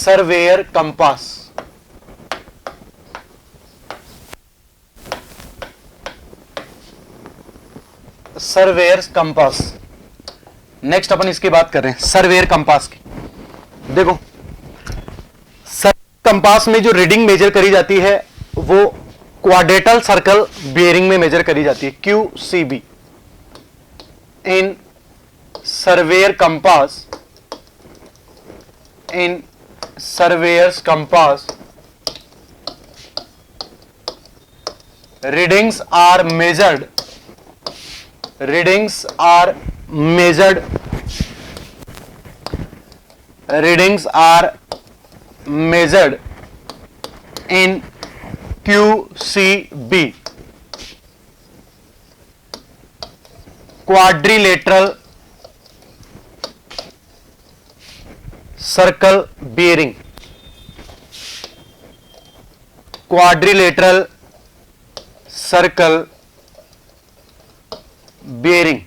Surveyor compass. Surveyor compass. Next अपन इसकी बात कर रहे हैं सर्वेयर कंपास की। देखो कंपास में जो रीडिंग मेजर करी जाती है वो क्वाड्रेटल सर्कल बियरिंग में मेजर करी जाती है, QCB। In surveyor compass, in surveyor's compass readings are measured, readings are measured, readings are measured in QCB, quadrilateral circle bearing, quadrilateral circle bearing.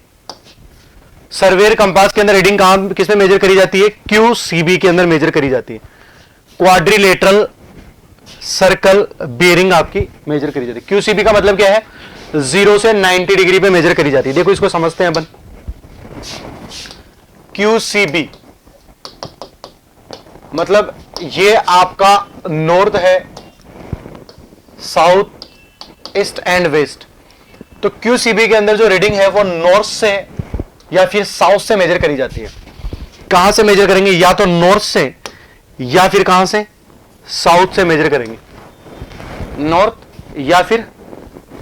Surveyor compass के अंदर रीडिंग कहां किसमें major करी जाती है? QCB के अंदर मेजर करी जाती है। क्वाड्रिलेटरल सर्कल बियरिंग आपकी मेजर करी जाती है। QCB का मतलब क्या है? 0 से 90 डिग्री पे मेजर करी जाती है। देखो इसको समझते हैं अपन। QCB मतलब ये आपका नॉर्थ है, साउथ, ईस्ट एंड वेस्ट। तो QCB के अंदर जो रीडिंग है वो नॉर्थ से या फिर साउथ से मेजर करी जाती है। कहां से मेजर करेंगे? या तो नॉर्थ से या फिर कहां से? साउथ से मेजर करेंगे। नॉर्थ या फिर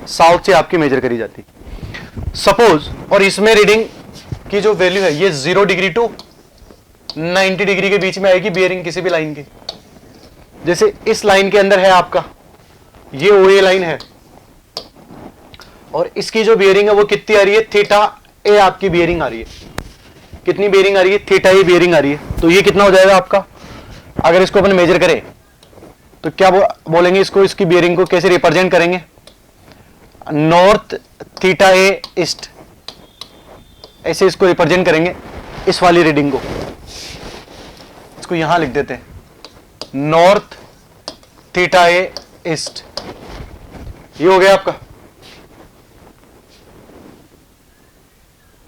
साउथ से आपकी मेजर करी जाती है। सपोज, और इसमें रीडिंग की जो वैल्यू है ये 0 डिग्री टू 90 डिग्री के बीच में आएगी बियरिंग किसी भी लाइन की। जैसे इस लाइन के अंदर है आपका ये OA लाइन है और इसकी जो बियरिंग है वो कितनी आ रही है? थीटा ए आपकी बियरिंग आ रही है। कितनी बियरिंग आ रही है? थीटा ए बियरिंग आ रही है। तो ये कितना हो जाएगा आपका? अगर इसको अपन मेजर करें तो क्या बोलेंगे इसको? इसकी बियरिंग को कैसे रिप्रेजेंट करेंगे? नॉर्थ थीटा ए ईस्ट, ऐसे इसको रिप्रेजेंट करेंगे। इस वाली रीडिंग को इसको यहां लिख देते हैं, नॉर्थ थीटा ए ईस्ट। ये हो गया आपका।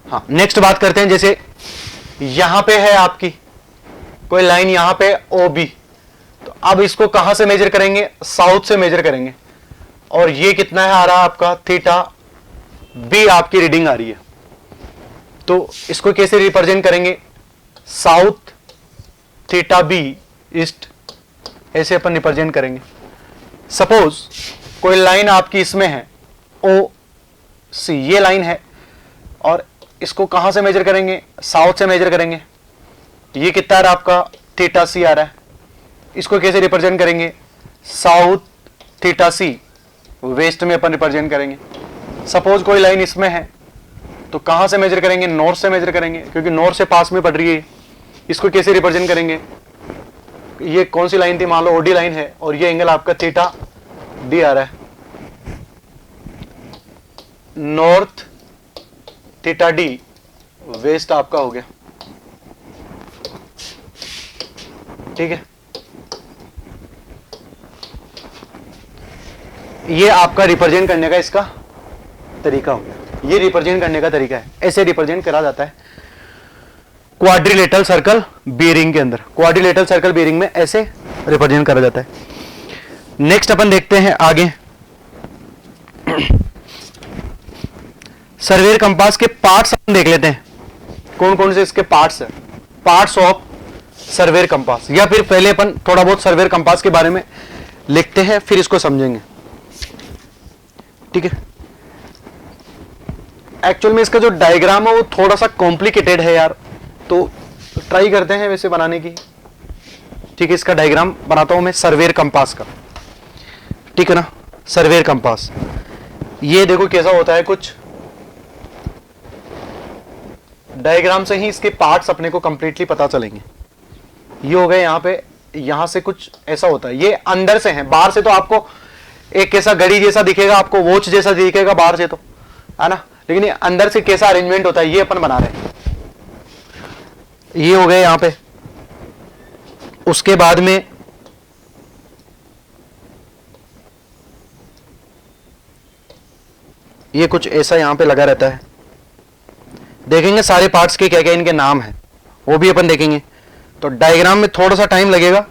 हाँ, नेक्स्ट बात करते हैं। जैसे यहां पे है आपकी कोई लाइन, यहां पे OB, तो अब इसको कहां से मेजर करेंगे? साउथ से मेजर करेंगे। और ये कितना है आ रहा आपका? थीटा B आपकी रीडिंग आ रही है। तो इसको कैसे रिप्रेजेंट करेंगे? साउथ थीटा B ईस्ट, ऐसे अपन रिप्रेजेंट करेंगे। सपोज कोई लाइन आपकी इसमें है OC, ये लाइन है और इसको कहां से मेजर करेंगे? साउथ से मेजर करेंगे। ये कितना आ रहा है आपका? थीटा C आ रहा है। इसको कैसे रिप्रेजेंट करेंगे? साउथ थीटा C, वेस्ट में अपन रिप्रेजेंट करेंगे। सपोज कोई लाइन इसमें है तो कहां से मेजर करेंगे? नॉर्थ से मेजर करेंगे, क्योंकि नॉर्थ से पास में पड़ रही है। इसको कैसे रिप्रेजेंट करेंगे? ये कौन सी लाइन थी? मान लो OD लाइन है और ये एंगल आपका थीटा D आ रहा है। नॉर्थ थीटा D, वेस्ट आपका हो गया। ठीक है, ये आपका रिप्रेजेंट करने का इसका तरीका हो गया। ये रिप्रेजेंट करने का तरीका है, ऐसे रिप्रेजेंट करा जाता है क्वाड्रिलेटरल सर्कल बियरिंग के अंदर। क्वाड्रिलेटरल सर्कल बियरिंग में ऐसे रिप्रेजेंट करा जाता है। नेक्स्ट अपन देखते हैं आगे। सर्वेयर कंपास के पार्ट्स हम देख लेते हैं, कौन कौन से इसके पार्ट्स हैं। पार्ट्स ऑफ सर्वेयर कंपास, या फिर पहले अपन थोड़ा बहुत सर्वेयर कंपास के बारे में लिखते हैं फिर इसको समझेंगे। ठीक है, एक्चुअल में इसका जो डायग्राम है वो थोड़ा सा कॉम्प्लिकेटेड है यार, तो ट्राई करते हैं वैसे बनाने की। ठीक है, इसका डायग्राम बनाता हूं मैं सर्वेयर कंपास का। ठीक है ना, सर्वेयर कंपास ये देखो कैसा होता है। कुछ डायग्राम से ही इसके पार्ट्स अपने को कंप्लीटली पता चलेंगे। ये हो गए यहां पे, यहां से कुछ ऐसा होता है। ये अंदर से है, बाहर से तो आपको एक कैसा घड़ी जैसा दिखेगा, आपको वॉच जैसा दिखेगा बाहर से, तो है ना, लेकिन ये अंदर से कैसा अरेंजमेंट होता है ये अपन बना रहे हैं। ये हो गए यहां पे उसके बाद में ये कुछ ऐसा यहां पे लगा रहता है। देखेंगे सारे पार्ट्स के क्या क्या इनके नाम है, वो भी अपन देखेंगे। तो डायग्राम में थोड़ा सा टाइम लगेगा।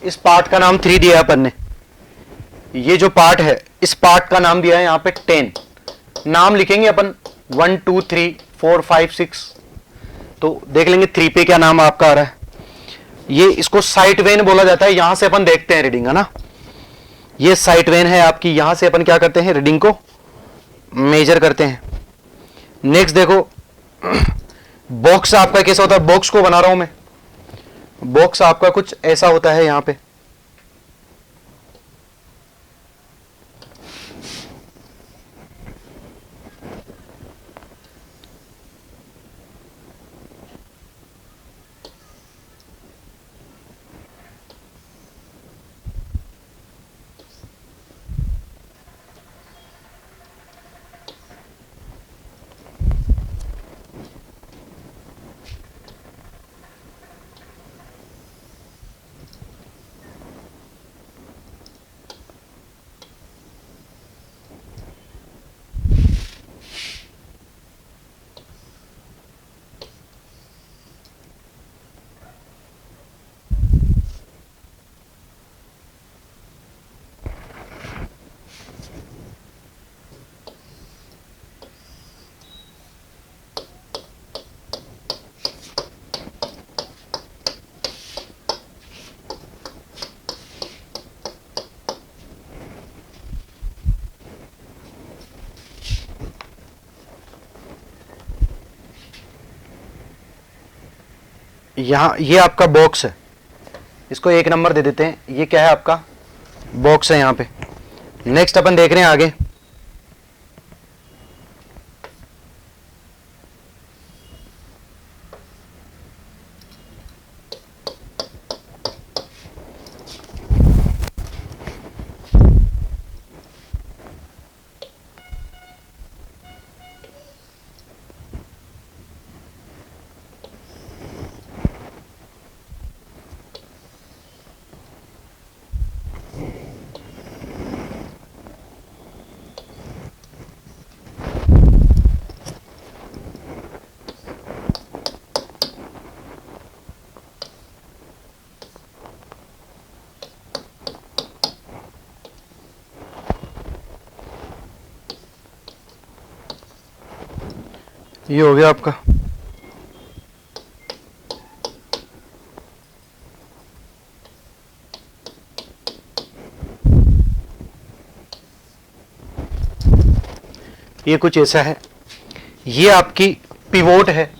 इस पार्ट का नाम 3 दिया है अपन ने। ये जो पार्ट है इस पार्ट का नाम दिया है यहां पे 10। नाम लिखेंगे अपन 1 2 3 4 5 6। तो देख लेंगे 3 पे क्या नाम आपका आ रहा है। ये इसको साइट वेन बोला जाता है। यहां से अपन देखते हैं रीडिंग, है ना। ये साइट वेन है आपकी। यहां से अपन क्या करते हैं, रीडिंग को मेजर करते हैं। नेक्स्ट देखो बॉक्स आपका कैसा होता है। बॉक्स को बना रहा हूं मैं। बॉक्स आपका कुछ ऐसा होता है यहां पे। यहां ये आपका बॉक्स है। इसको 1 नंबर दे देते हैं। ये क्या है, आपका बॉक्स है यहां पे। नेक्स्ट अपन देख रहे हैं आगे। ये हो गया आपका। ये कुछ ऐसा है। ये आपकी पिवोट है।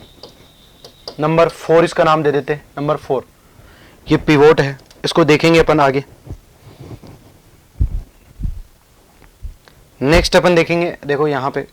नंबर 4 इसका नाम दे देते हैं। नंबर 4 ये पिवोट है। इसको देखेंगे अपन आगे। नेक्स्ट अपन देखेंगे, देखो यहां पे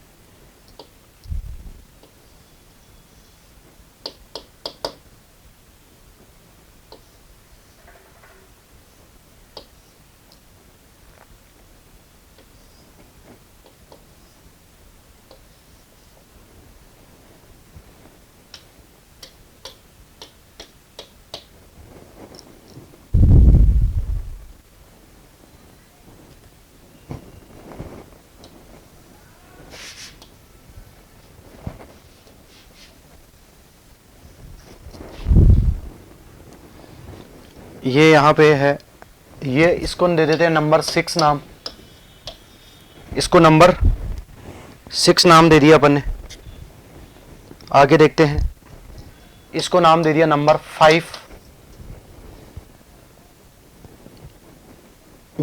ये यहां पे है। ये इसको दे देते हैं नंबर 6 नाम। इसको नंबर 6 नाम दे दिया अपन ने। आगे देखते हैं। इसको नाम दे दिया नंबर 5।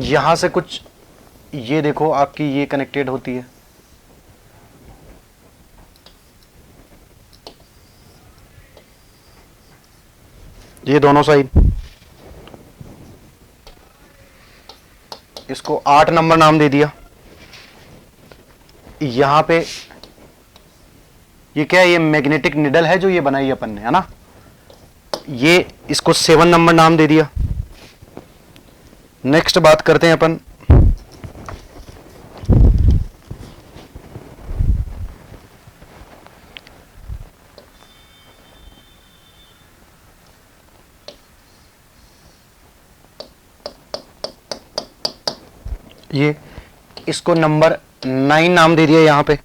यहां से कुछ ये देखो आपकी ये कनेक्टेड होती है। ये दोनों साइड इसको 8 नंबर नाम दे दिया। यहां पे ये क्या है, ये मैग्नेटिक निडल है जो ये बनाई अपन ने, है ना। ये इसको 7 नंबर नाम दे दिया। नेक्स्ट बात करते हैं अपन ये, इसको नंबर 9 नाम दे दिया यहां पे।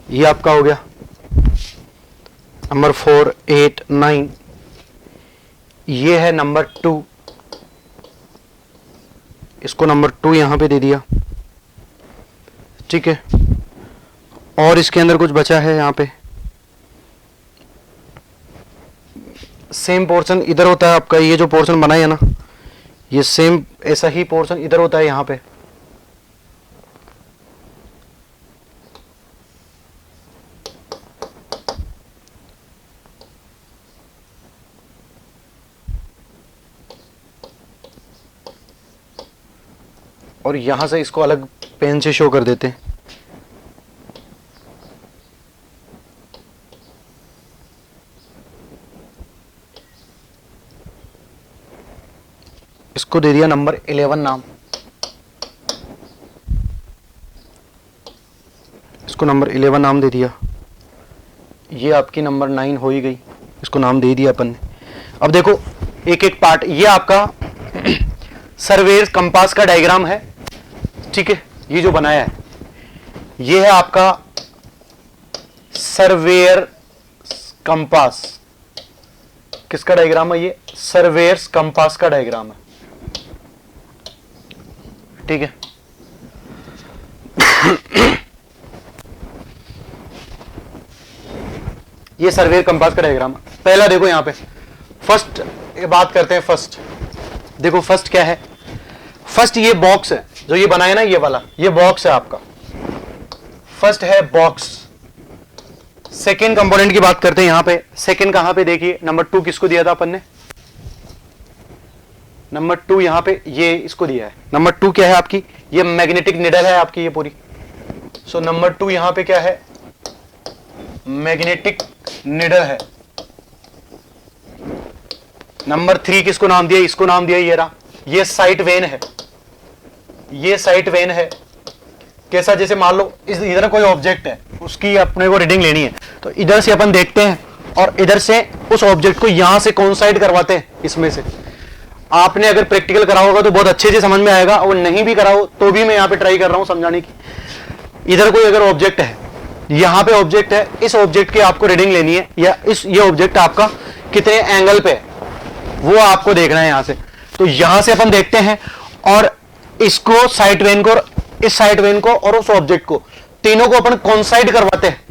ये आपका हो गया नंबर 4, 8, 9। ये है नंबर 2, इसको नंबर 2 यहां पे दे दिया, ठीक है। और इसके अंदर कुछ बचा है यहां पे, सेम पोर्शन इधर होता है आपका, ये जो पोर्शन बना है ना, ये सेम ऐसा ही पोर्शन इधर होता है यहां पे। और यहां से इसको अलग पेन से शो कर देते हैं। इसको दे दिया नंबर 11 नाम, इसको नंबर 11 नाम दे दिया। ये आपकी नंबर 9 हो ही गई, इसको नाम दे दिया अपन ने। अब देखो एक एक पार्ट, ये आपका सर्वेयर कंपास का डायग्राम है, ठीक है। ये जो बनाया है ये है आपका सर्वेयर कंपास, किसका डायग्राम है, ये सर्वेयर्स कंपास का डायग्राम है, ठीक है। ये सर्वेयर कंपास का डायग्राम। पहला देखो यहां पे फर्स्ट, ये बात करते हैं फर्स्ट। देखो फर्स्ट क्या है, फर्स्ट ये बॉक्स है जो ये बनाया ना, ये वाला ये बॉक्स है आपका, फर्स्ट है बॉक्स। सेकेंड कंपोनेंट की बात करते हैं यहां पे, सेकेंड कहां पे देखिए, नंबर 2 किसको दिया था अपन ने, नंबर 2 यहां पे ये इसको दिया है। नंबर 2 क्या है आपकी, ये मैग्नेटिक निडल है आपकी ये पूरी। सो नंबर 2 यहां पे क्या है, मैग्नेटिक निडल है। नंबर 3 किसको नाम दिया, इसको नाम दिया ये रहा, ये साइट वेन है, ये साइट वेन है। कैसा, जैसे मान लो इस इधर कोई ऑब्जेक्ट है, उसकी अपने को रीडिंग लेनी है, तो इधर से अपन देखते हैं और इधर से उस ऑब्जेक्ट को यहां से कोइंसाइड करवाते हैं इसमें से। आपने अगर प्रैक्टिकल करा होगा तो बहुत अच्छे से समझ में आएगा, और नहीं भी कराओ तो भी मैं यहां पे ट्राई कर रहा हूं समझाने की। इधर कोई अगर ऑब्जेक्ट है, यहां पे ऑब्जेक्ट है, इस ऑब्जेक्ट की आपको रीडिंग लेनी है, या ये ऑब्जेक्ट आपका कितने एंगल पे है वो आपको देखना है यहां से। तो यहां से अपन देखते हैं और इसको साइट वेन को, इस साइट वेन को और उस ऑब्जेक्ट को, तीनों को अपन कोइंसाइड करवाते हैं।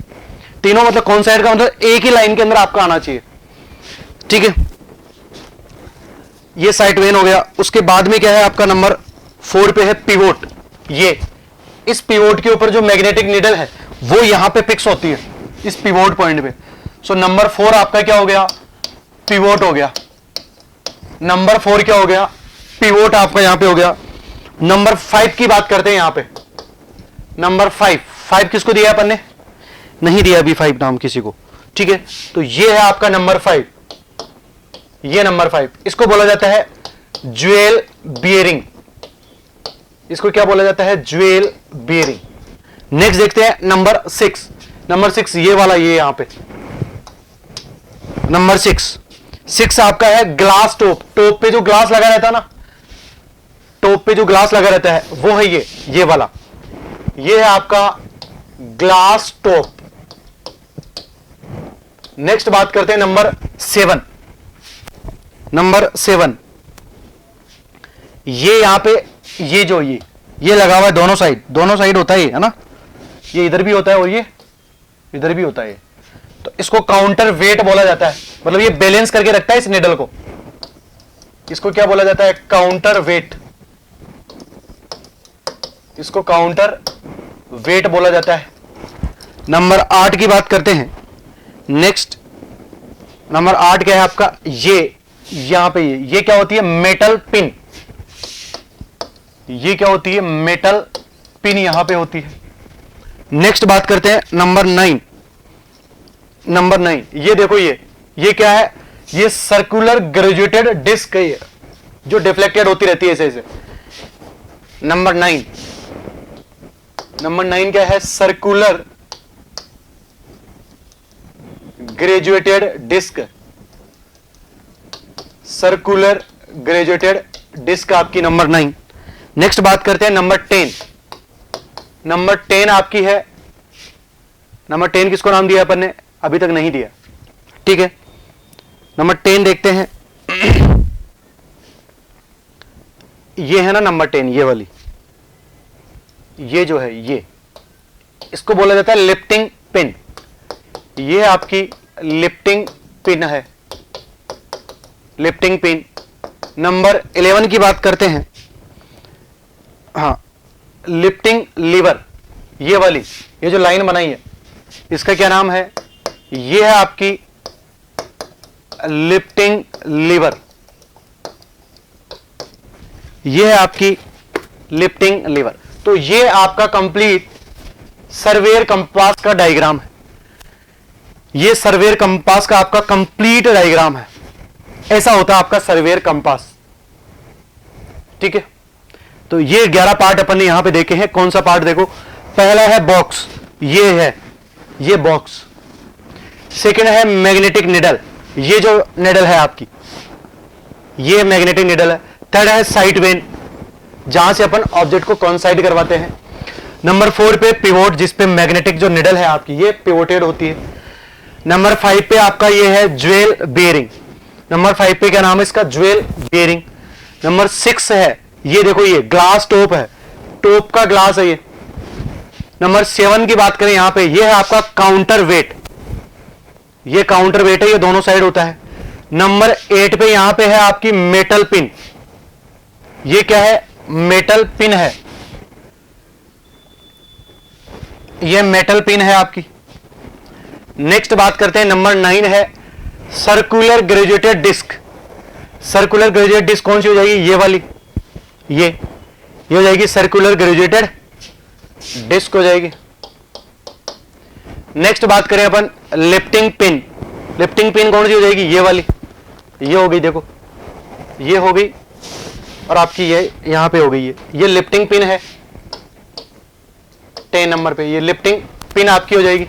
तीनों मतलब कोइंसाइड का मतलब एक ही लाइन के अंदर आपका आना चाहिए, ठीक है। ये साइट वेन हो गया। उसके बाद में क्या है आपका नंबर 4 पे है पिवोट। ये इस पिवोट के ऊपर जो मैग्नेटिक निडल है वो यहां पे फिक्स होती है इस पिवोट पॉइंट पे। सो नंबर 4 आपका क्या हो गया, पिवोट हो गया। नंबर 4 क्या हो गया, पिवोट आपका यहां पे हो गया। नंबर 5 की बात करते हैं यहां पे, नंबर 5 किसको दिया अपन ने, नहीं दिया अभी 5 नाम किसी को, ठीक है। तो ये है आपका नंबर 5, ये नंबर 5, इसको बोला जाता है ज्वेल बियरिंग, इसको क्या बोला जाता है, ज्वेल बियरिंग। नेक्स्ट देखते हैं नंबर 6, नंबर 6 ये वाला, ये यहां पे नंबर 6 आपका है ग्लास टॉप। टॉप पे जो ग्लास लगा रहता है ना, टॉप पे जो ग्लास लगा रहता है वो है ये वाला, ये है आपका ग्लास टॉप। नेक्स्ट बात करते हैं नंबर 7, नंबर 7 ये यहां पे ये जो ये लगा हुआ है दोनों साइड होता है ना, ये इधर भी होता है और ये इधर भी होता है। तो इसको काउंटर वेट बोला जाता है, मतलब ये बैलेंस करके रखता है इस निडल को। इसको क्या बोला जाता है, काउंटर वेट, इसको काउंटर वेट बोला जाता है। नंबर 8 की बात करते हैं। नेक्स्ट नंबर 8 क्या है आपका, ये यहां पे ये क्या होती है, मेटल पिन। ये क्या होती है, मेटल पिन यहां पे होती है। नेक्स्ट बात करते हैं नंबर 9। नंबर 9 ये देखो, ये क्या है, ये सर्कुलर ग्रेजुएटेड डिस्क है, जो डिफ्लेक्टेड होती रहती है ऐसे ऐसे। नंबर 9, नंबर 9 क्या है, circular graduated disc. Circular graduated disc आपकी नंबर 9। नेक्स्ट बात करते हैं नंबर 10। नंबर 10 आपकी है, नंबर 10 किसको नाम दिया अपन ने, अभी तक नहीं दिया, ठीक है। नंबर 10 देखते हैं। ये है ना नंबर 10, ये वाली, ये जो है, ये इसको बोला जाता है लिफ्टिंग पिन। ये आपकी लिफ्टिंग पिन है, लिफ्टिंग पिन। नंबर 11 की बात करते हैं, हाँ, लिफ्टिंग लीवर। ये वाली, ये जो लाइन बनाई है, इसका क्या नाम है, ये है आपकी लिफ्टिंग लीवर। ये है आपकी लिफ्टिंग लीवर। तो ये आपका कंप्लीट सर्वेयर कंपास का डायग्राम है। ये सर्वेयर कंपास का आपका कंप्लीट डायग्राम है। ऐसा होता है आपका सर्वेयर कंपास, ठीक है। तो ये 11 पार्ट अपन ने यहां पे देखे हैं। कौन सा पार्ट देखो, पहला है बॉक्स, ये है, ये बॉक्स। सेकंड है मैग्नेटिक निडल, ये जो निडल है आपकी, ये मैग्नेटिक निडल है। थर्ड है साइड वेन, जहां से अपन ऑब्जेक्ट को कॉन्साइड करवाते हैं। नंबर 4 पे पिवोट, जिसपे मैग्नेटिक जो निडल है आपकी, ये पिवोटेड होती है। नंबर 5 पे आपका ये है ज्वेल बेयरिंग। नंबर 5 पे क्या नाम है इसका, ज्वेल बेयरिंग। नंबर 6 है, ये देखो, ये ग्लास टॉप है, टॉप का ग्लास है ये। नंबर 7 की बात करें, यहां पे ये है आपका काउंटर वेट, ये काउंटर वेट है, ये दोनों साइड होता है। नंबर 8 पे यहां पे है आपकी मेटल पिन, ये क्या है, मेटल पिन है, ये मेटल पिन है आपकी। नेक्स्ट बात करते हैं नंबर 9 है circular graduated disc. Circular graduated disc कौन सी हो जाएगी, ये वाली, ये हो जाएगी सर्कुलर ग्रेजुएटेड डिस्क हो जाएगी। नेक्स्ट बात करें अपन लिफ्टिंग पिन। लिफ्टिंग पिन कौन सी हो जाएगी, ये वाली, ये हो गई, देखो ये हो गई, और आपकी ये यहां पे हो गई, ये लिफ्टिंग पिन है 10 नंबर पे, ये लिफ्टिंग पिन आपकी हो जाएगी।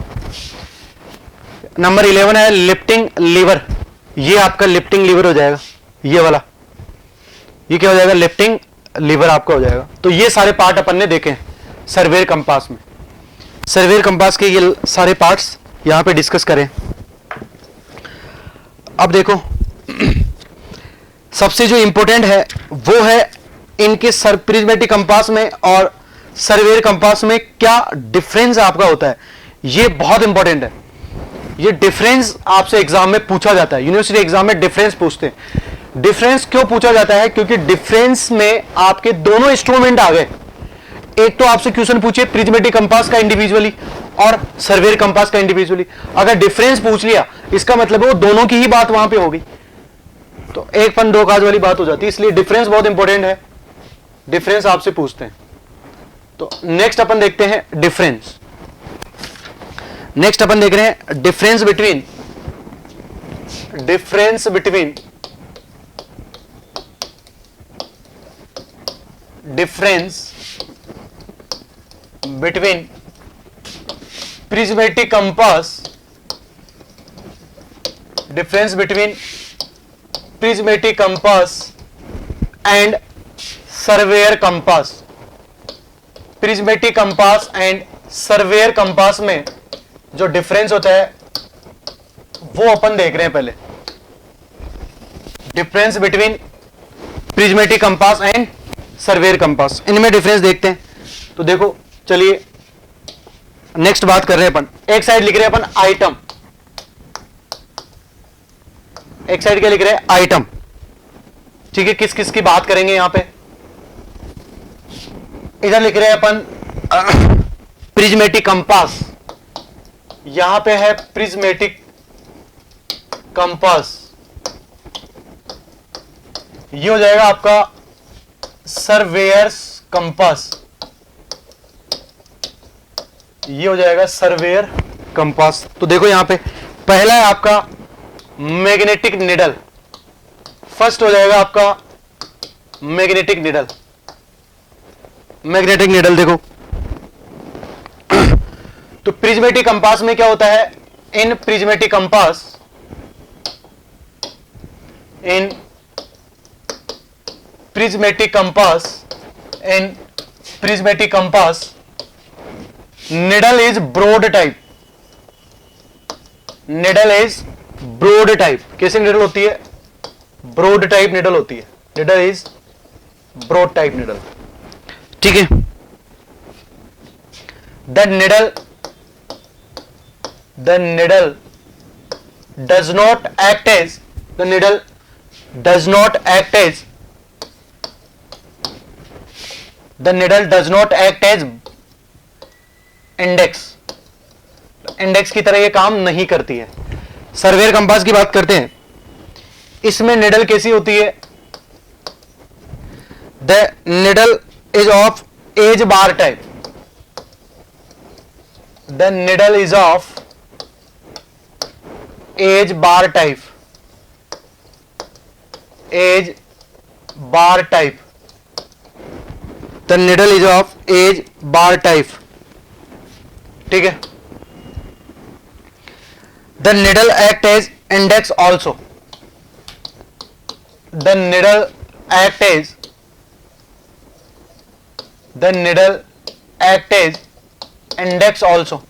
नंबर 11 है लिफ्टिंग लीवर, ये आपका लिफ्टिंग लीवर हो जाएगा, ये वाला, ये क्या हो जाएगा, लिफ्टिंग लीवर आपका हो जाएगा। तो ये सारे पार्ट अपन ने देखे हैं सर्वेयर कंपास में। सर्वेयर कंपास के ये सारे पार्ट्स यहां पे डिस्कस करें। अब देखो, सबसे जो इंपॉर्टेंट है वो है इनके प्रिज्मेटिक कंपास में और सर्वेयर कंपास में क्या डिफरेंस आपका होता है। ये बहुत इंपॉर्टेंट है, ये डिफरेंस आपसे एग्जाम में पूछा जाता है, यूनिवर्सिटी एग्जाम में डिफरेंस पूछते हैं। डिफरेंस क्यों पूछा जाता है, क्योंकि डिफरेंस में आपके दोनों इंस्ट्रूमेंट आ गए। एक तो आपसे क्वेश्चन पूछे प्रिज्मेटिक कंपास का इंडिविजुअली और सर्वेयर कंपास का इंडिविजुअली। अगर डिफरेंस पूछ लिया, इसका मतलब है वो दोनों की ही बात वहां पे होगी, तो एक पन दो काज वाली बात हो जाती है। इसलिए डिफरेंस बहुत इंपॉर्टेंट है, डिफरेंस आपसे पूछते हैं। तो नेक्स्ट अपन देखते हैं डिफरेंस। नेक्स्ट अपन देख रहे हैं difference between difference between prismatic compass, difference between prismatic compass and surveyor compass. Prismatic compass and surveyor compass में जो डिफरेंस होता है वो अपन देख रहे हैं पहले। Difference between prismatic compass and surveyor compass, इनमें डिफरेंस देखते हैं। तो देखो, चलिए नेक्स्ट बात कर रहे हैं अपन। एक साइड लिख रहे हैं अपन आइटम, एक साइड क्या लिख रहे हैं, आइटम, ठीक है। किस किस की बात करेंगे यहां पे, इधर लिख रहे हैं अपन प्रिज्मेटिक कंपास, यहां पे है प्रिज्मेटिक कंपास, ये हो जाएगा आपका सर्वेयर्स कंपास, ये हो जाएगा सर्वेयर कंपास। तो देखो यहां पे पहला है आपका मैग्नेटिक निडल, फर्स्ट हो जाएगा आपका मैग्नेटिक निडल। मैग्नेटिक निडल देखो तो प्रिज्मेटिक कंपास में क्या होता है, in prismatic compass, in prismatic compass, in prismatic compass needle is broad type, needle is broad type. कैसे निडल होती है, ब्रॉड टाइप निडल होती है, needle is broad type needle, ठीक है। The needle does not act as, the needle does not act as, the needle does not act as index, index की तरह ये काम नहीं करती है। सर्वेयर कंपास की बात करते हैं, इसमें निडल कैसी होती है, the needle is of edge bar type, the needle is of edge bar type, edge bar type, the needle is of edge bar type, ठीक है। The needle act as index also, the needle act as, the needle act as index also.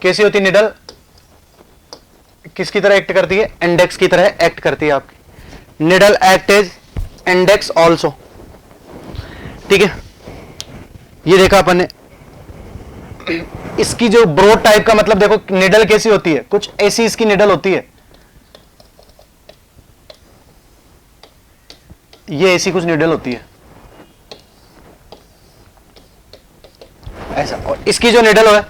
कैसी होती needle, किसकी तरह act करती है, index की तरह एक्ट करती है आपकी, needle act as index also, ठीक है। ये देखा अपन ने। इसकी जो ब्रॉड टाइप का मतलब देखो निडल कैसी होती है, कुछ ऐसी इसकी निडल होती है, ये ऐसी कुछ निडल होती है ऐसा, और इसकी जो निडल है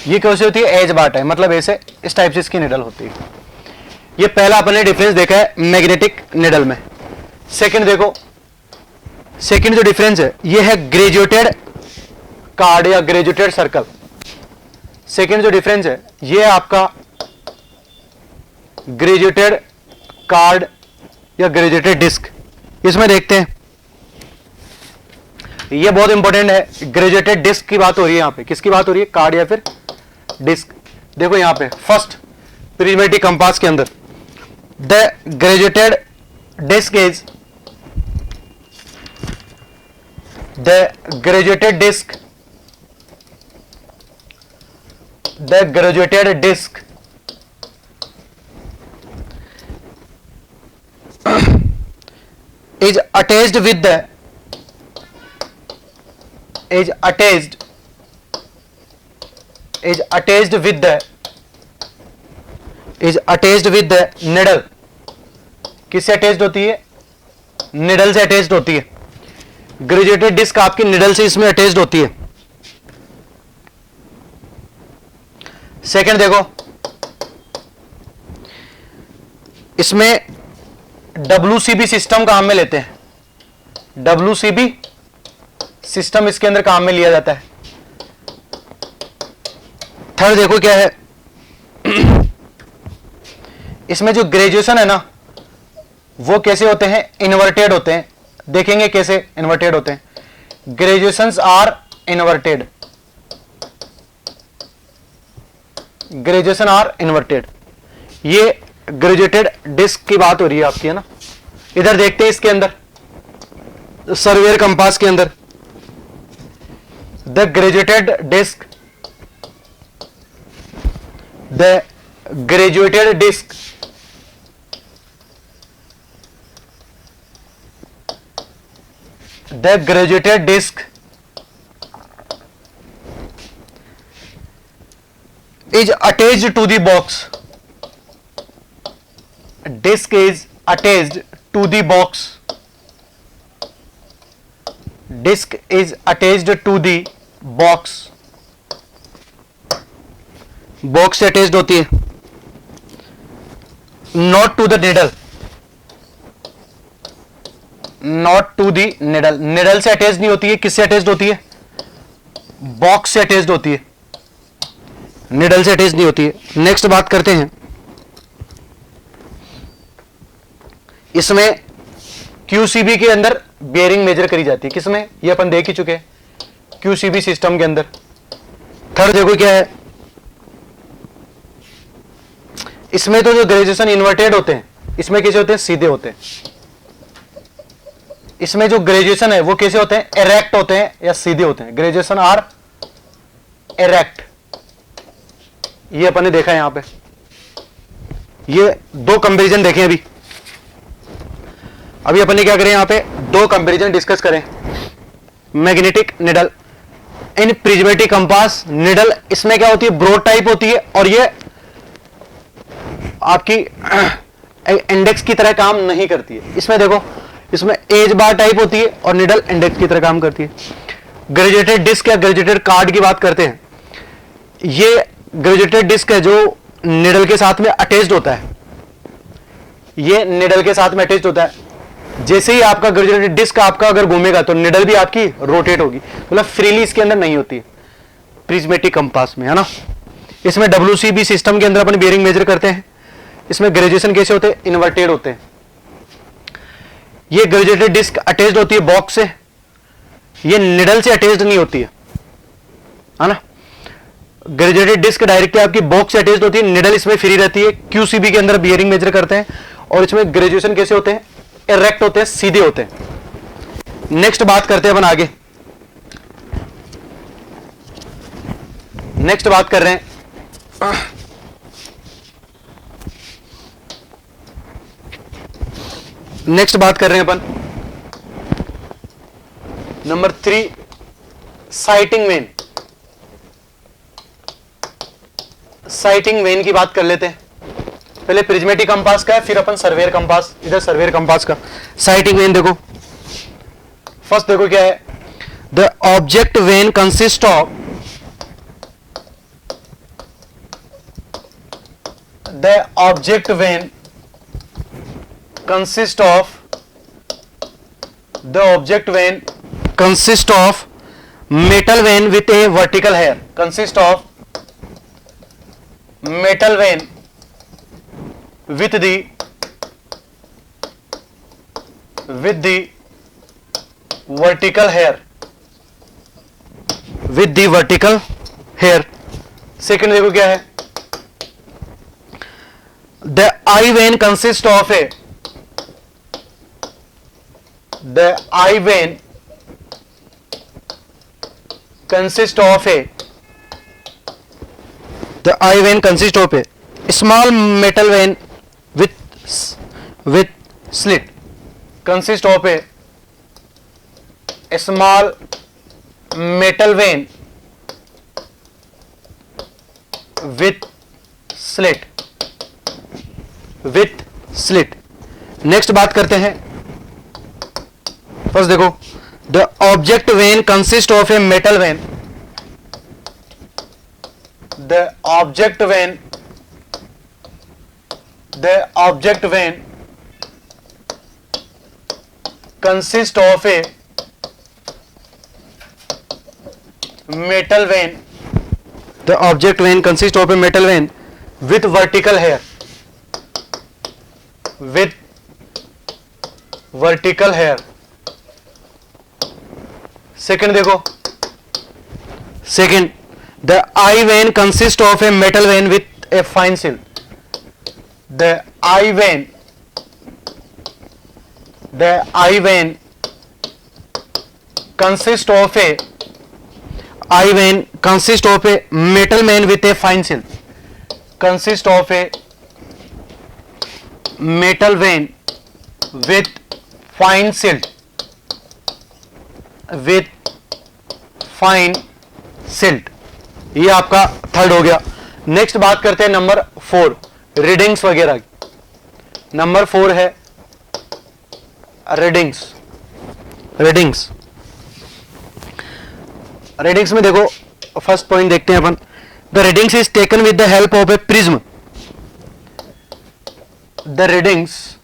ये कैसी होती है, एज बार टाइप, मतलब ऐसे इस टाइप से इसकी निडल होती है। ये पहला अपने डिफरेंस देखा है मैग्नेटिक निडल में। सेकंड देखो, सेकंड जो डिफरेंस है ये है ग्रेजुएटेड कार्ड या ग्रेजुएटेड सर्कल। सेकंड जो डिफरेंस है ये है आपका ग्रेजुएटेड कार्ड या ग्रेजुएटेड डिस्क। इसमें देखते हैं, ये बहुत इंपॉर्टेंट है, ग्रेजुएटेड डिस्क की बात हो रही है यहां पे, किसकी बात हो रही है, कार्ड या फिर डिस्क। देखो यहां पे फर्स्ट प्रिज्मेटिक कंपास के अंदर the graduated disc is, the graduated disc, the graduated disc is attached with the, is attached with the, is attached with the needle। किससे अटैच्ड होती है, निडल से अटैच्ड होती है। ग्रेजुएटेड डिस्क आपकी needle से इसमें अटैच्ड होती है। सेकंड देखो, इसमें WCB सिस्टम काम में लेते हैं, WCB सिस्टम इसके अंदर काम में लिया जाता है। थर्ड देखो क्या है, इसमें जो ग्रेजुएशन है ना वो कैसे होते हैं, इन्वर्टेड होते हैं। देखेंगे कैसे इन्वर्टेड होते हैं, graduations are inverted, graduation are inverted. ये ग्रेजुएटेड डिस्क की बात हो रही है आपकी, है ना। इधर देखते हैं इसके अंदर सर्वेयर कंपास के अंदर, the graduated disc, the graduated disc the graduated disc is attached to the box, disc is attached to the box, disc is attached to the box, box से अटैच्ड होती है। Not to the needle, not to the needle, needle से attach नहीं होती है, किससे attach होती है? बॉक्स से अटैच होती है, निडल से अटैच नहीं होती है। नेक्स्ट बात करते हैं, इसमें क्यूसीबी के अंदर बेयरिंग मेजर करी जाती है, किसमें? ये अपन देख ही चुके हैं, क्यूसीबी सिस्टम के अंदर। थर्ड देखो क्या है, इसमें तो जो ग्रेजुएशन इन्वर्टेड होते हैं, इसमें कैसे होते हैं? सीधे होते हैं। इसमें जो ग्रेजुएशन है वो कैसे होते हैं? इरेक्ट होते हैं या सीधे होते हैं? ग्रेजुएशन आर इरेक्ट, ये अपन ने देखा है यहां पे। ये दो कंपैरिजन देखें अभी अपन ने क्या करें, यहां पे दो कंपैरिजन डिस्कस करें। मैग्नेटिक निडल इन प्रिज्मेटिक कंपास निडल, इसमें क्या होती है? ब्रॉड टाइप होती है, और ये आपकी इंडेक्स की तरह काम नहीं करती है। इसमें देखो, इसमें एज बार टाइप होती है और निडल इंडेक्स की तरह काम करती है। ग्रेजुएटेड डिस्क या ग्रेजुएटेड कार्ड की बात करते हैं, ये ग्रेजुएटेड डिस्क है जो निडल के साथ में अटैच्ड होता है, ये निडल के साथ में अटैच्ड होता है। जैसे ही आपका ग्रेजुएटेड डिस्क आपका अगर घूमेगा तो निडल भी आपकी रोटेट होगी, मतलब फ्रीली इसके अंदर नहीं होती है प्रिज्मेटिक कंपास में, है ना। इसमें WCB सिस्टम के अंदर अपन बेयरिंग मेजर करते हैं। इसमें ग्रेजुएशन कैसे होते हैं? इन्वर्टेड होते हैं। ये ग्रेजुएटेड डिस्क अटैच्ड होती है बॉक्स से, ये निडल से अटैच्ड नहीं होती है ना। ग्रेजुएटेड डिस्क डायरेक्टली आपकी बॉक्स से अटैच्ड होती है, निडल इसमें फ्री रहती है। क्यूसीबी के अंदर बेयरिंग मेजर करते हैं, और इसमें ग्रेजुएशन कैसे होते हैं? इरेक्ट होते हैं, सीधे होते हैं। नेक्स्ट बात करते हैं अपन आगे, नेक्स्ट बात कर रहे हैं नेक्स्ट बात कर रहे हैं अपन number 3, sighting vane. Sighting vane की बात कर लेते हैं। पहले प्रिज्मेटिक कंपास का है, फिर अपन सर्वेयर कंपास, इधर सर्वेयर कंपास का। साइटिंग वेन देखो, फर्स्ट देखो क्या है, the object vane consist of the object vein consist of metal vein with a vertical hair, consist of metal vein with the vertical hair, second देखो क्या है, the eye vein consists of a small metal vein with slit, consist of a small metal vein with slit, next बात करते हैं। First देखो, the object vane consist of a metal vane, the object vane consist of a metal vane, the object vane consist of a metal vane with vertical hair, second देखो, second the eye vane consist of a metal vane with a fine slit, the eye vane consist of a metal vane with a fine slit, consist of a metal vein with fine silt, ये आपका third हो गया। Next बात करते हैं number 4, readings वगैरह की। Number 4 है रीडिंग्स में देखो, फर्स्ट पॉइंट देखते हैं अपन, the readings is taken with the help of a prism, the readings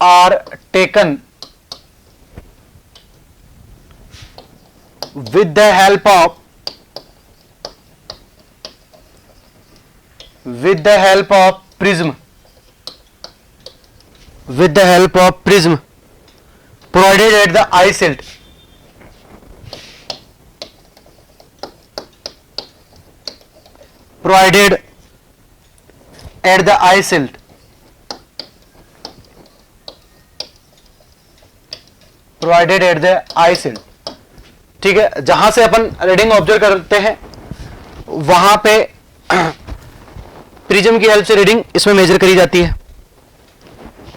are taken with the help of prism, with the help of prism provided at the eye silt, provided at the eye silt, provided at the eye silt। ठीक है, जहां से अपन reading observe करते हैं वहां पे prism की help से रीडिंग इसमें मेजर करी जाती है।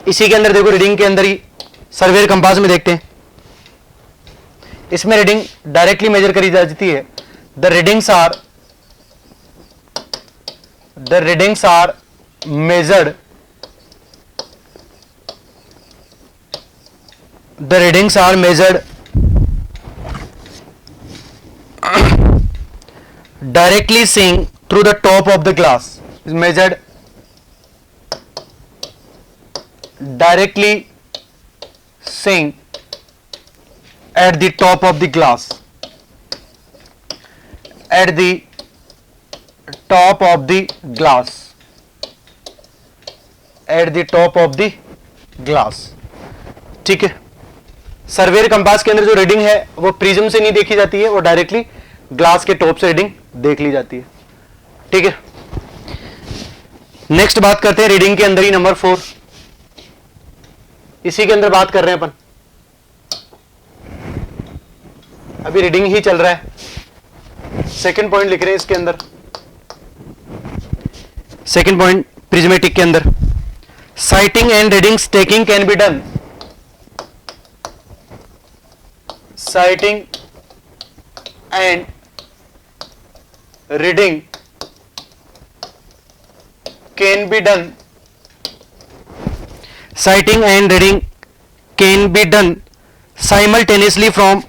इसी के अंदर देखो, रीडिंग के अंदर ही सर्वेयर कंपास में देखते हैं, इसमें रीडिंग डायरेक्टली मेजर करी जाती है। The readings are measured, the readings are measured directly seeing through the top of the glass, is measured directly seeing at the top of the glass, at the top of the glass, at the top of the glass। ठीक है, surveyor compass के अंदर जो reading है वो prism से नहीं देखी जाती है, वो डायरेक्टली ग्लास के टॉप से रीडिंग देख ली जाती है। ठीक है, नेक्स्ट बात करते हैं रीडिंग के अंदर ही नंबर 4, इसी के अंदर बात कर रहे हैं अपन, अभी रीडिंग ही चल रहा है। सेकंड पॉइंट लिख रहे हैं इसके अंदर, सेकंड पॉइंट प्रिज्मेटिक के अंदर, sighting and readings taking can be done, sighting and reading can be done, sighting and reading can be done simultaneously from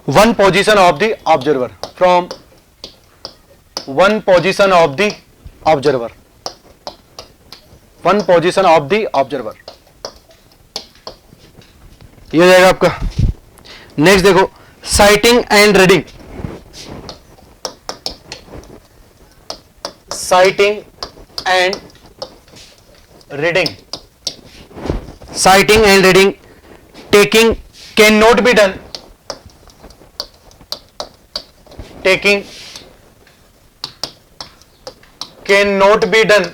one position of the observer, from one position of the observer, one position of the observer। ये हो जाएगा आपका। Next देखो, sighting and reading, sighting and reading, sighting and reading taking can not be done, taking can not be done,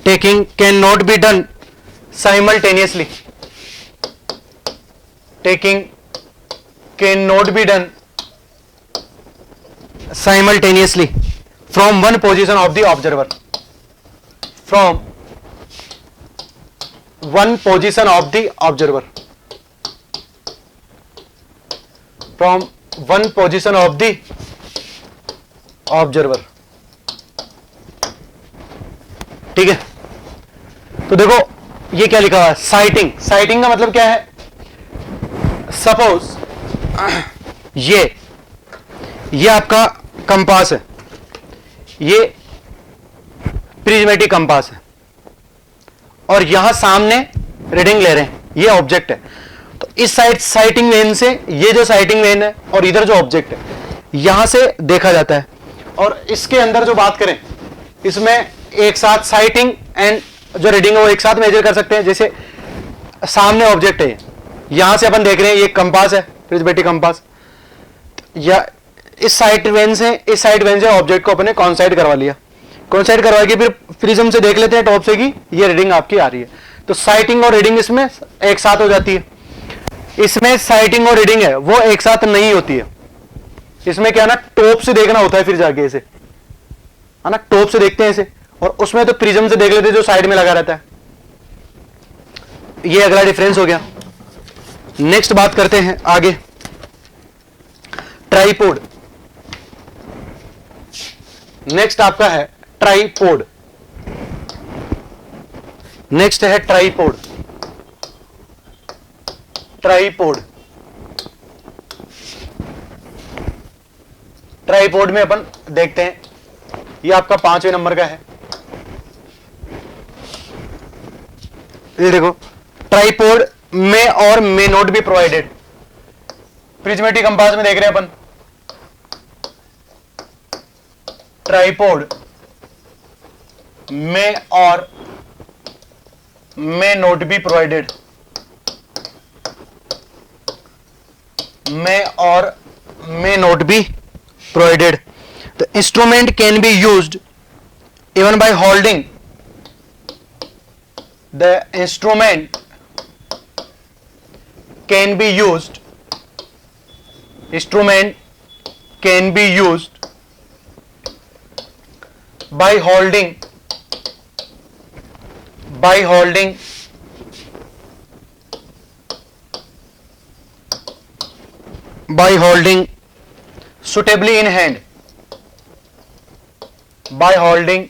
taking cannot be done simultaneously, taking cannot be done simultaneously from one position of the observer, from one position of the observer, from one position of the observer। ठीक है, तो देखो ये क्या लिखा हुआ है, sighting. Sighting का मतलब क्या है, सपोज ये आपका कंपास है, ये प्रिज्मेटिक कंपास है, और यहां सामने रीडिंग ले रहे हैं, ये ऑब्जेक्ट है। तो इस साइड साइटिंग वेन से, ये जो साइटिंग वेन है और इधर जो ऑब्जेक्ट है, यहां से देखा जाता है। और इसके अंदर जो बात करें, इसमें एक साथ साइटिंग एंड जो रीडिंग है वो एक साथ मेजर कर सकते हैं। जैसे सामने ऑब्जेक्ट है, यहां से अपन देख रहे हैं ये कंपास है, प्रिज्मेटिक कंपास, या इस साइड वेन से ऑब्जेक्ट को अपने कॉन्साइड करवा लिया, कॉन्साइड करवा के फिर प्रिज्म से देख लेते हैं टॉप से कि ये रीडिंग आपकी आ रही है। तो साइटिंग और रीडिंग इसमें एक साथ हो जाती है। इसमें साइटिंग और रीडिंग है वो एक साथ नहीं होती है। इसमें क्या ना, टॉप से देखना होता है, फिर जाके इसे है ना, टॉप से देखते हैं इसे, और उसमें तो प्रिज्म से देख लेते हैं जो साइड में लगा रहता है। ये अगला डिफरेंस हो गया। नेक्स्ट बात करते हैं आगे, ट्राइपोड। नेक्स्ट आपका है ट्राइपोड। नेक्स्ट है ट्राइपोड। ट्राइपोड, ट्राइपोड में अपन देखते हैं, ये आपका 5वें नंबर का है। ये देखो, ट्राइपोड में और may not be provided. Prismatic compass में देख रहे हैं अपन, ट्राइपोड में और may not be provided, may or may not be provided. The instrument can be used even by holding. The instrument can be used. Instrument can be used by holding. By holding suitably in hand, by holding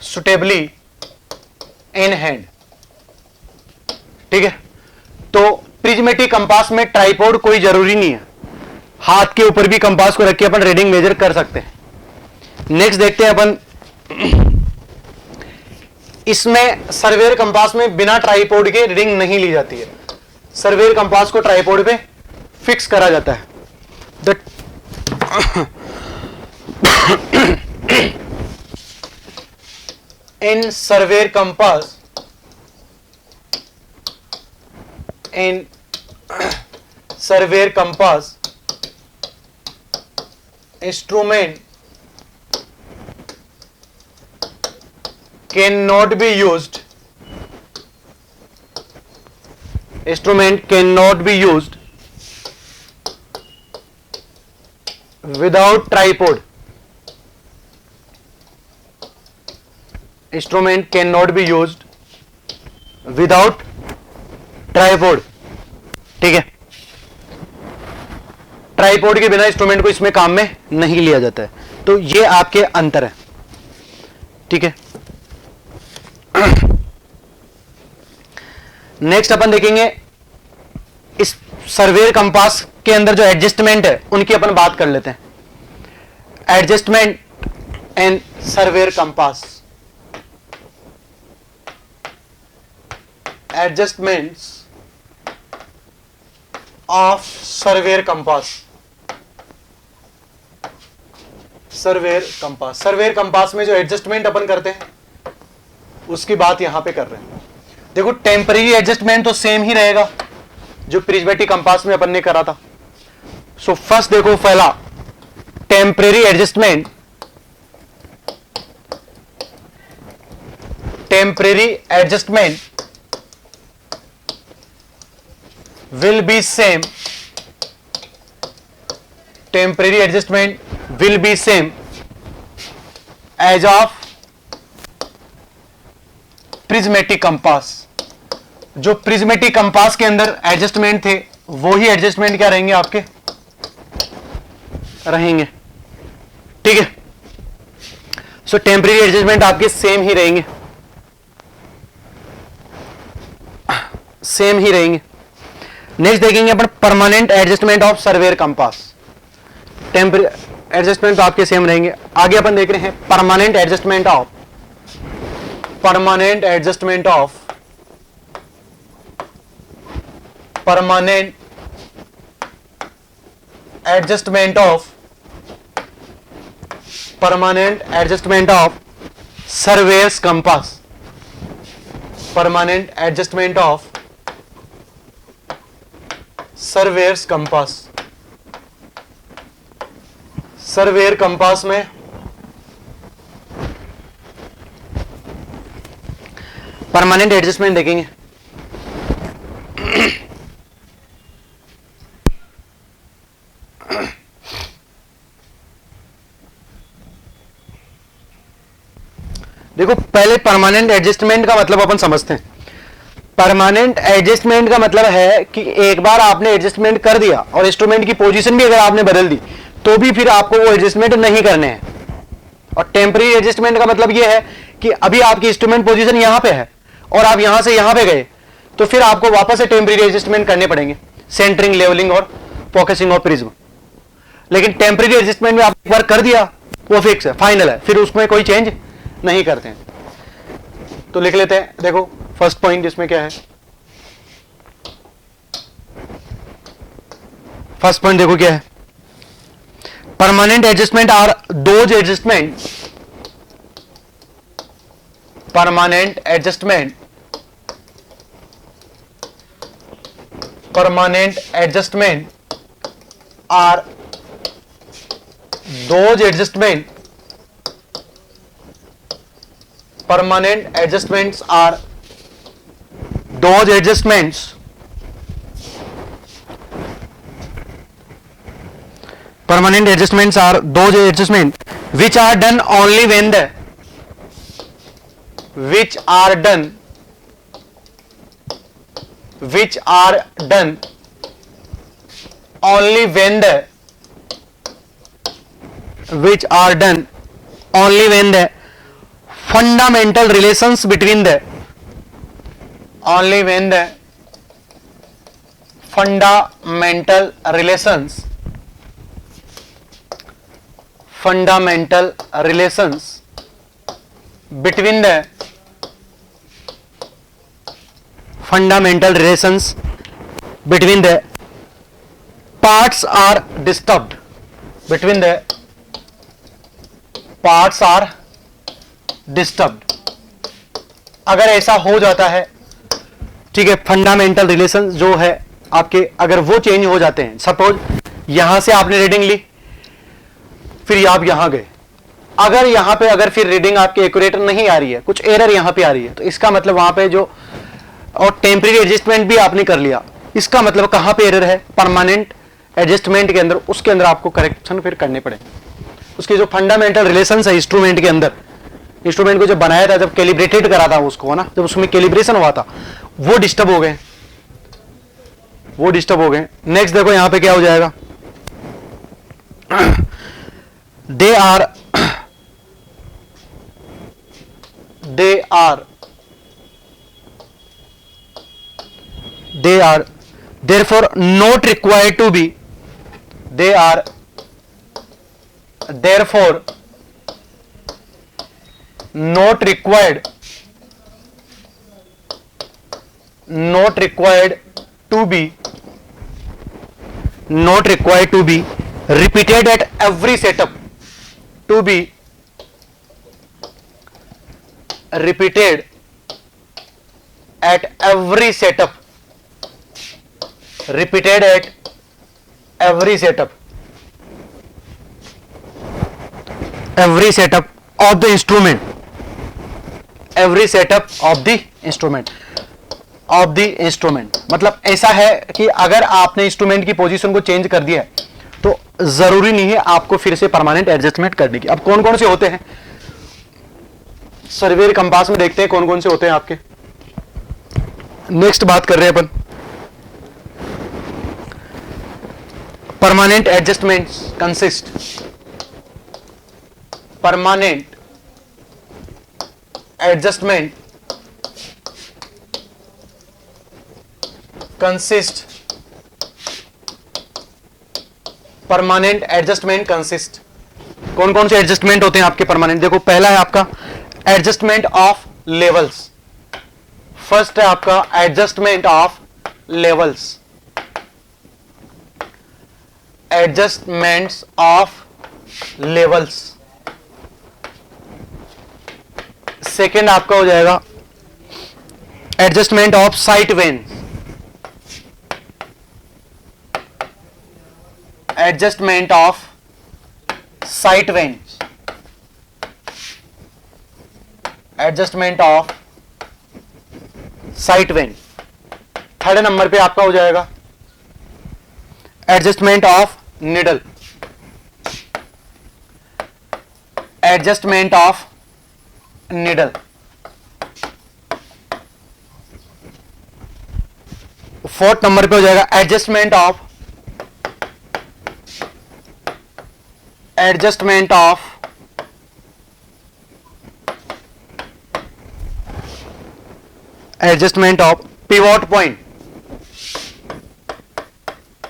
suitably in hand। ठीक है, तो prismatic compass में tripod कोई जरूरी नहीं है, हाथ के ऊपर भी कंपास को रख के अपन रीडिंग मेजर कर सकते हैं। नेक्स्ट देखते हैं अपन, इसमें सर्वेयर कंपास में बिना ट्राइपोड के रीडिंग नहीं ली जाती है। सर्वेयर कंपास को ट्राइपोड पे फिक्स करा जाता है। In surveyor compass, in surveyor compass instrument can not be used, instrument can not be used without tripod। Instrument cannot be used without tripod। ठीक है, ट्राइपोड के बिना इंस्ट्रूमेंट को इसमें काम में नहीं लिया जाता है। तो ये आपके अंतर है। ठीक है, नेक्स्ट अपन देखेंगे, इस सर्वेयर कंपास के अंदर जो एडजस्टमेंट है उनकी अपन बात कर लेते हैं। Adjustment and surveyor compass, adjustments of surveyor compass. Surveyor compass, surveyor compass में जो एडजस्टमेंट अपन करते हैं उसकी बात यहां पे कर रहे हैं। देखो, टेम्परेरी एडजस्टमेंट तो सेम ही रहेगा जो प्रिज्मेटिक कंपास में अपन ने करा था। सो फर्स्ट देखो, पहला temporary adjustment, temporary adjustment will be same, temporary adjustment will be same as of prismatic compass. जो प्रिज्मेटिक कंपास के अंदर एडजस्टमेंट थे वो ही एडजस्टमेंट क्या रहेंगे आपके, रहेंगे। ठीक है, सो टेम्परेरी एडजस्टमेंट आपके सेम ही रहेंगे, सेम ही रहेंगे। नेक्स्ट देखेंगे अपन permanent adjustment of surveyor compass. Temporary adjustment तो आपके सेम रहेंगे। आगे अपन देख रहे हैं permanent adjustment of, permanent adjustment of, permanent adjustment of, permanent adjustment of surveyor's compass, permanent adjustment of surveyor's compass. Surveyor compass में परमानेंट एडजस्टमेंट देखेंगे। देखो, पहले परमानेंट एडजस्टमेंट का मतलब अपन समझते हैं। परमानेंट एडजस्टमेंट का मतलब है कि एक बार आपने एडजस्टमेंट कर दिया और इंस्ट्रूमेंट की पोजीशन भी अगर आपने बदल दी तो भी फिर आपको वो एडजस्टमेंट नहीं करने हैं। और टेम्परेरी एडजस्टमेंट का मतलब ये है कि अभी आपकी इंस्ट्रूमेंट पोजीशन यहां पे है और आप यहां से यहां पे गए तो फिर आपको वापस से टेम्परेरी एडजस्टमेंट करने पड़ेंगे, सेंटरिंग, लेवलिंग और फोकसिंग ऑफ प्रिज्म। लेकिन टेम्परेरी एडजस्टमेंट में आप एक बार कर दिया, वो फिक्स है, फाइनल है, फिर उसमें कोई चेंज नहीं करते हैं। तो लिख लेते हैं, देखो फर्स्ट पॉइंट इसमें क्या है, फर्स्ट पॉइंट देखो क्या है, permanent adjustment are those adjustment, permanent adjustment, permanent adjustment are those adjustment, permanent adjustments are those adjustments permanent adjustments are those adjustments which are done only when the which are done only when the which are done only when the fundamental relations between the only when the fundamental relations between the fundamental relations between the parts are disturbed, between the parts are disturbed. अगर ऐसा हो जाता है, ठीक है, fundamental relation जो है आपके, अगर वो चेंज हो जाते हैं, सपोज यहां से आपने रीडिंग ली, फिर आप यहां गए, अगर यहां पे अगर फिर रीडिंग आपकी एक्यूरेट नहीं आ रही है, कुछ एरर यहां पे आ रही है, तो इसका मतलब वहां पे जो, और टेम्परेरी एडजस्टमेंट भी आपने कर लिया, इसका मतलब कहां पे एरर है, परमानेंट एडजस्टमेंट के अंदर, उसके अंदर आपको करेक्शन फिर करने पड़े। उसके जो फंडामेंटल रिलेशन है इंस्ट्रूमेंट के अंदर, इंस्ट्रूमेंट को जब बनाया था, जब कैलिब्रेटेड करा था उसको, है ना, जब उसमें कैलिब्रेशन हुआ था, वो डिस्टर्ब हो गए, वो डिस्टर्ब हो गए। नेक्स्ट देखो यहां पे क्या हो जाएगा, they are therefore not required to be, they are therefore not required to be repeated at every setup, to be repeated at every setup, repeated at every setup, every setup of the instrument, every setup of the instrument, of the instrument। मतलब ऐसा है कि अगर आपने instrument की position को change कर दिया है तो जरूरी नहीं है आपको फिर से परमानेंट एडजस्टमेंट करने की। अब कौन कौन से होते हैं, सर्वेयर कंपास में देखते हैं कौन कौन से होते हैं आपके। नेक्स्ट बात कर रहे हैं अपन permanent adjustments consist, permanent adjustment consist, permanent adjustment consist. कौन कौन से एडजस्टमेंट होते हैं आपके परमानेंट, देखो पहला है आपका एडजस्टमेंट ऑफ लेवल्स, फर्स्ट है आपका adjustment of levels, adjustments of levels. Second आपका हो जाएगा adjustment of site veins, adjustment of site veins, adjustment of site when. Third number पे आपका हो जाएगा adjustment of needle, adjustment of needle. Fourth number पे हो जाएगा adjustment of adjustment of pivot point,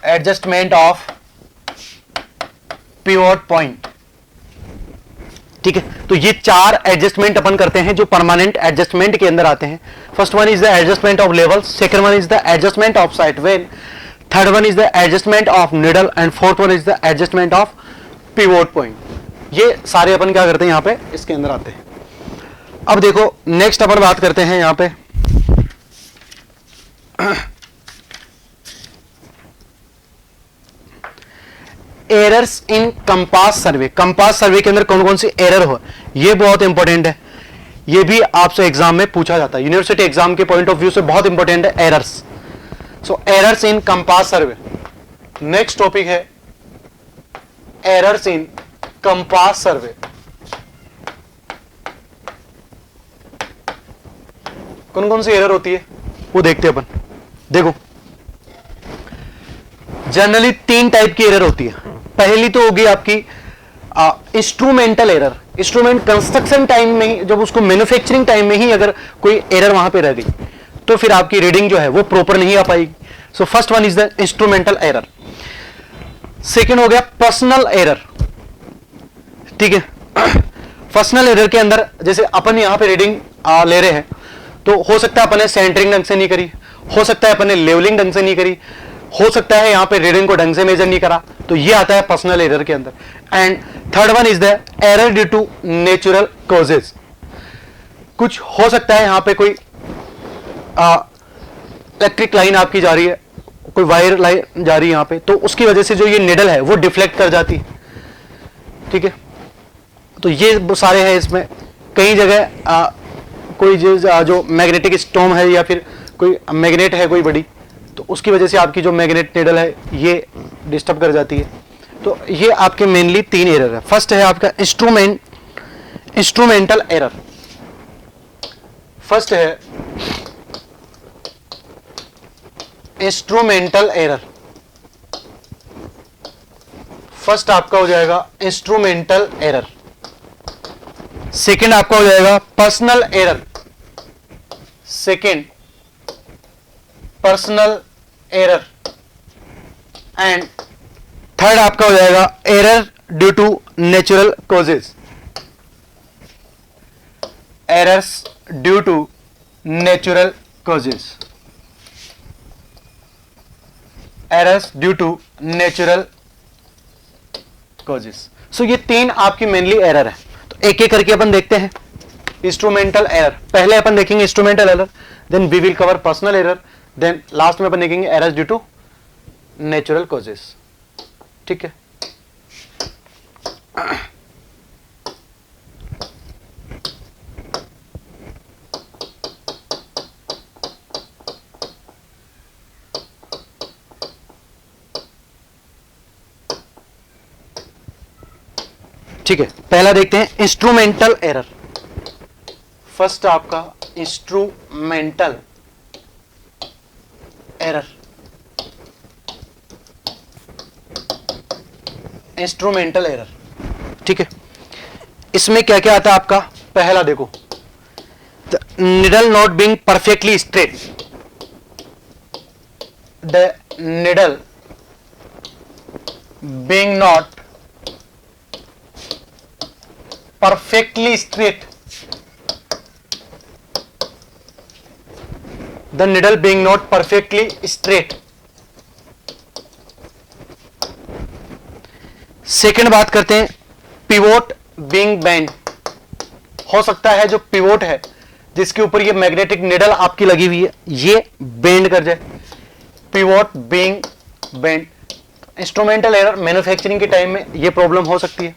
adjustment of pivot point. ठीक है, तो ये चार एडजस्टमेंट अपन करते हैं जो परमानेंट एडजस्टमेंट के अंदर आते हैं। First one is the adjustment of level, second one is the adjustment of side when, third one is the adjustment of needle and fourth one is the adjustment of pivot point. ये सारे अपन क्या करते हैं यहां पे इसके अंदर आते हैं। अब देखो नेक्स्ट अपन बात करते हैं यहां पे errors in compass survey. Compass सर्वे के अंदर कौन कौन सी एरर हो, ये बहुत इंपॉर्टेंट है। ये भी आपसे एग्जाम में पूछा जाता है, यूनिवर्सिटी एग्जाम के पॉइंट ऑफ व्यू से बहुत इंपॉर्टेंट है errors. So errors in compass survey. Next topic है एरर्स इन कंपास सर्वे। कौन कौन सी एरर होती है वो देखते हैं अपन। देखो जनरली तीन टाइप की एरर होती है। पहली तो होगी आपकी instrumental error. Instrument construction time में ही, जब उसको मैन्युफैक्चरिंग टाइम में ही अगर कोई एरर वहां पे रह गई तो फिर आपकी रीडिंग जो है वो प्रॉपर नहीं आ पाएगी। So first one is the instrumental error. Second हो गया पर्सनल एरर। ठीक है, पर्सनल एरर के अंदर जैसे अपन यहां पे रीडिंग ले रहे हैं तो हो सकता है अपन ने सेंटरिंग ढंग से नहीं करी, हो सकता है अपन ने लेवलिंग ढंग से नहीं करी, हो सकता है यहां पे रीडिंग को ढंग से मेजर नहीं करा, तो ये आता है पर्सनल एरर के अंदर। And third one is the error due to natural causes. कुछ हो सकता है यहां पे कोई इलेक्ट्रिक लाइन आपकी जा रही है, कोई वायर लाइन जा रही है यहां पे, तो उसकी वजह से जो ये निडल है वो डिफ्लेक्ट कर जाती है। ठीक है, तो ये सारे हैं इसमें। कई जगह कोई जो मैग्नेटिक स्टॉर्म है या फिर कोई मैग्नेट है कोई बड़ी, तो उसकी वजह से आपकी जो मैग्नेट निडल है ये डिस्टर्ब कर जाती है। तो ये आपके मेनली तीन एरर है। फर्स्ट है आपका इंस्ट्रूमेंटल एरर। फर्स्ट है इंस्ट्रूमेंटल एरर। फर्स्ट आपका हो जाएगा इंस्ट्रूमेंटल एरर। सेकंड आपका हो जाएगा personal error. Second personal error. And third आपका हो जाएगा error due to natural causes. Errors due to natural causes. Errors due to natural causes. So ये तीन आपकी मेनली एरर है। तो एक एक करके अपन देखते हैं। इंस्ट्रूमेंटल एरर पहले अपन देखेंगे, instrumental error, then we will cover personal error, then last में अपन देखेंगे errors due to natural causes. ठीक है, ठीक है। पहला देखते हैं इंस्ट्रूमेंटल एरर। फर्स्ट आपका इंस्ट्रूमेंटल एरर। इंस्ट्रूमेंटल एरर, ठीक है। इसमें क्या क्या आता है आपका, पहला देखो, the needle not being perfectly straight. The needle being not perfectly straight. The needle being not perfectly straight. Second बात करते हैं पिवोट being bent. हो सकता है जो पिवोट है जिसके ऊपर ये मैग्नेटिक निडल आपकी लगी हुई है ये बेंड कर जाए, pivot being bent. Instrumental error manufacturing के टाइम में ये प्रॉब्लम हो सकती है।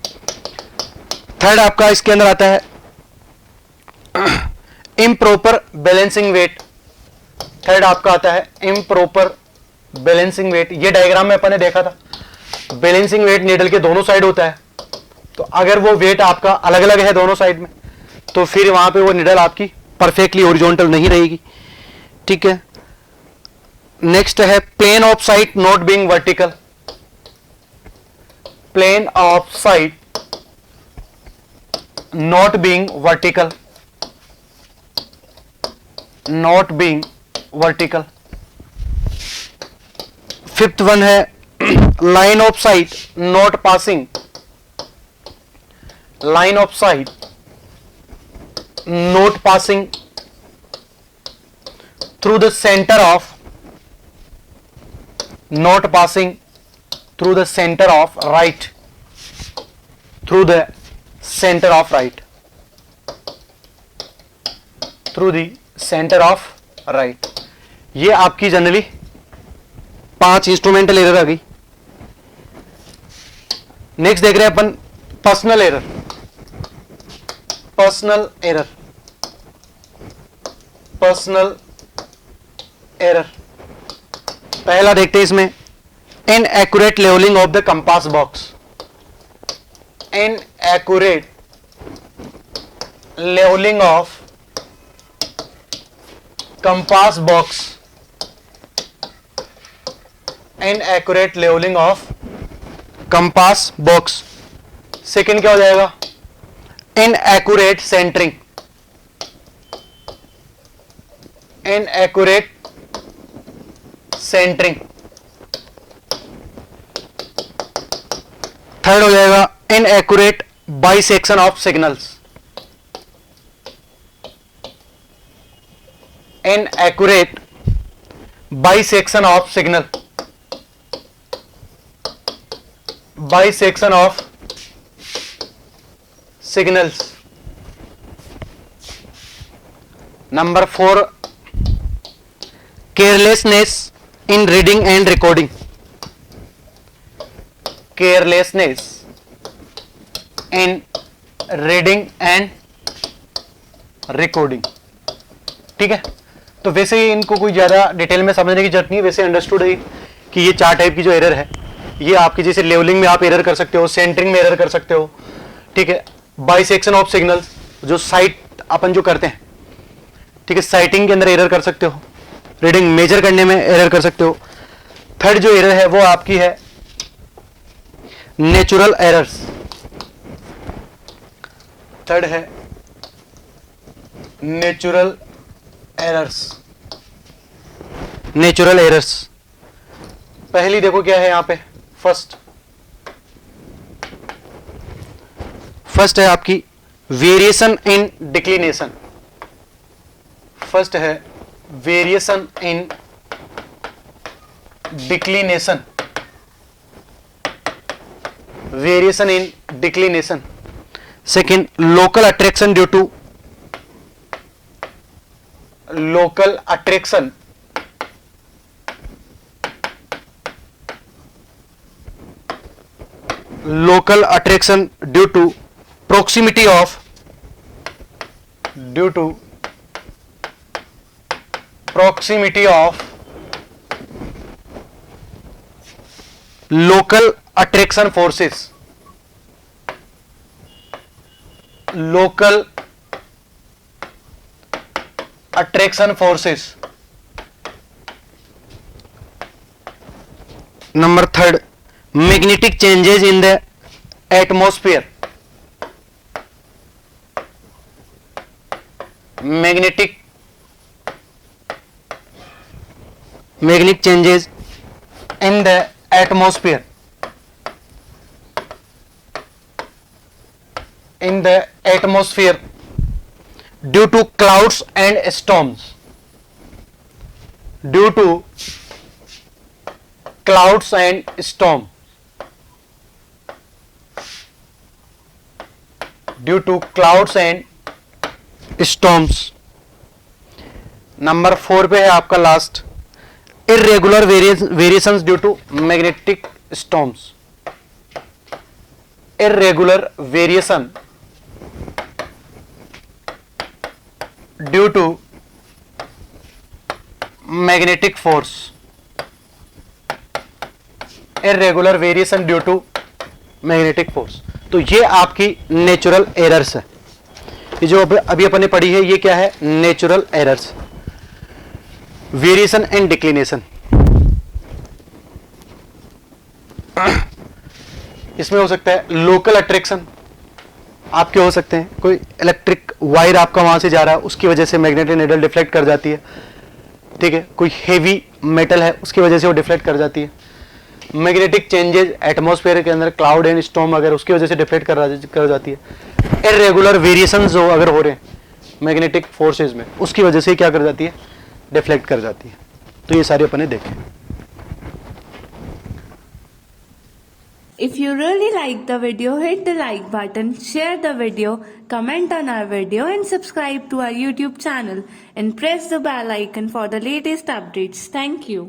थर्ड आपका इसके अंदर आता है इम्प्रॉपर बैलेंसिंग वेट। थर्ड आपका आता है इम्प्रॉपर बैलेंसिंग वेट। ये डायग्राम में अपन ने देखा था, बैलेंसिंग वेट नीडल के दोनों साइड होता है, तो अगर वो वेट आपका अलग अलग है दोनों साइड में तो फिर वहां पे वो नीडल आपकी परफेक्टली हॉरिजॉन्टल नहीं रहेगी। ठीक है, नेक्स्ट है plane of sight not being vertical. Plane of sight not being vertical. Not being vertical. Fifth one है line of sight not passing, line of sight not passing through the centre of, not passing through the center of right, through the center of right, through the center of right। ये आपकी generally 5 instrumental error आ गई। Next देख रहे हैं अपन personal error. Personal error, personal error पहला देखते हैं इसमें inaccurate levelling of the compass box, inaccurate levelling of compass box, inaccurate levelling of compass box. Second क्या हो जाएगा, inaccurate centring, inaccurate centring. Third हो जाएगा inaccurate bisection of signals, inaccurate bisection of signal, bisection of signals. Number 4 carelessness in reading and recording, carelessness in reading and recording। ठीक है, तो वैसे ही इनको कोई ज्यादा डिटेल में समझने की जरूरत नहीं है, वैसे अंडरस्टूड है कि ये 4 टाइप की जो एरर है ये आपकी जैसे लेवलिंग में आप एरर कर सकते हो, सेंटरिंग में एरर कर सकते हो, ठीक है, बाइसेक्शन ऑफ सिग्नल्स जो साइट अपन जो करते हैं, ठीक है, साइटिंग के अंदर एरर कर सकते हो, रीडिंग मेजर करने में एरर कर सकते हो। थर्ड जो एरर है वो आपकी है नेचुरल एरर्स, थर्ड है नेचुरल एरर्स, नेचुरल एरर्स। पहली देखो क्या है यहां पे, फर्स्ट है आपकी वेरिएशन इन डिक्लिनेशन, फर्स्ट है variation in declination, variation in declination. Second local attraction due to, local attraction local attraction due to proximity of, due to proximity of local attraction forces, local attraction forces। Number 3 magnetic changes in the atmosphere, magnetic changes in the atmosphere, in the atmosphere due to clouds and storms, due to clouds and storm, due to clouds and storms। Number 4 पे है आपका last irregular variations due to magnetic storms, irregular variation due to magnetic force, irregular variation due to magnetic force. तो ये आपकी natural errors है, ये जो अभी अपन ने पढ़ी है ये क्या है, natural errors, variation and declination. इसमें हो सकता है लोकल अट्रैक्शन, आपके हो सकते हैं, कोई इलेक्ट्रिक वायर आपका वहां से जा रहा है, उसकी वजह से मैग्नेटिक नीडल डिफ्लेक्ट कर जाती है, ठीक है। कोई हेवी मेटल है, उसकी वजह से वो डिफ्लेक्ट कर जाती है। मैग्नेटिक चेंजेस एटमॉस्फेयर के अंदर, क्लाउड एंड स्टॉर्म अगर उसकी वजह से डिफ्लेक्ट कर जाती है। इरेगुलर वेरिएशंस जो अगर हो रहे हैं मैग्नेटिक फोर्सेस में, उसकी वजह से क्या कर जाती है, डिफ्लेक्ट कर जाती है। तो ये सारे अपने देखें। If you really like the video, hit the like button, share the video, comment on our video and subscribe to our YouTube channel and press the bell icon for the latest updates. Thank you.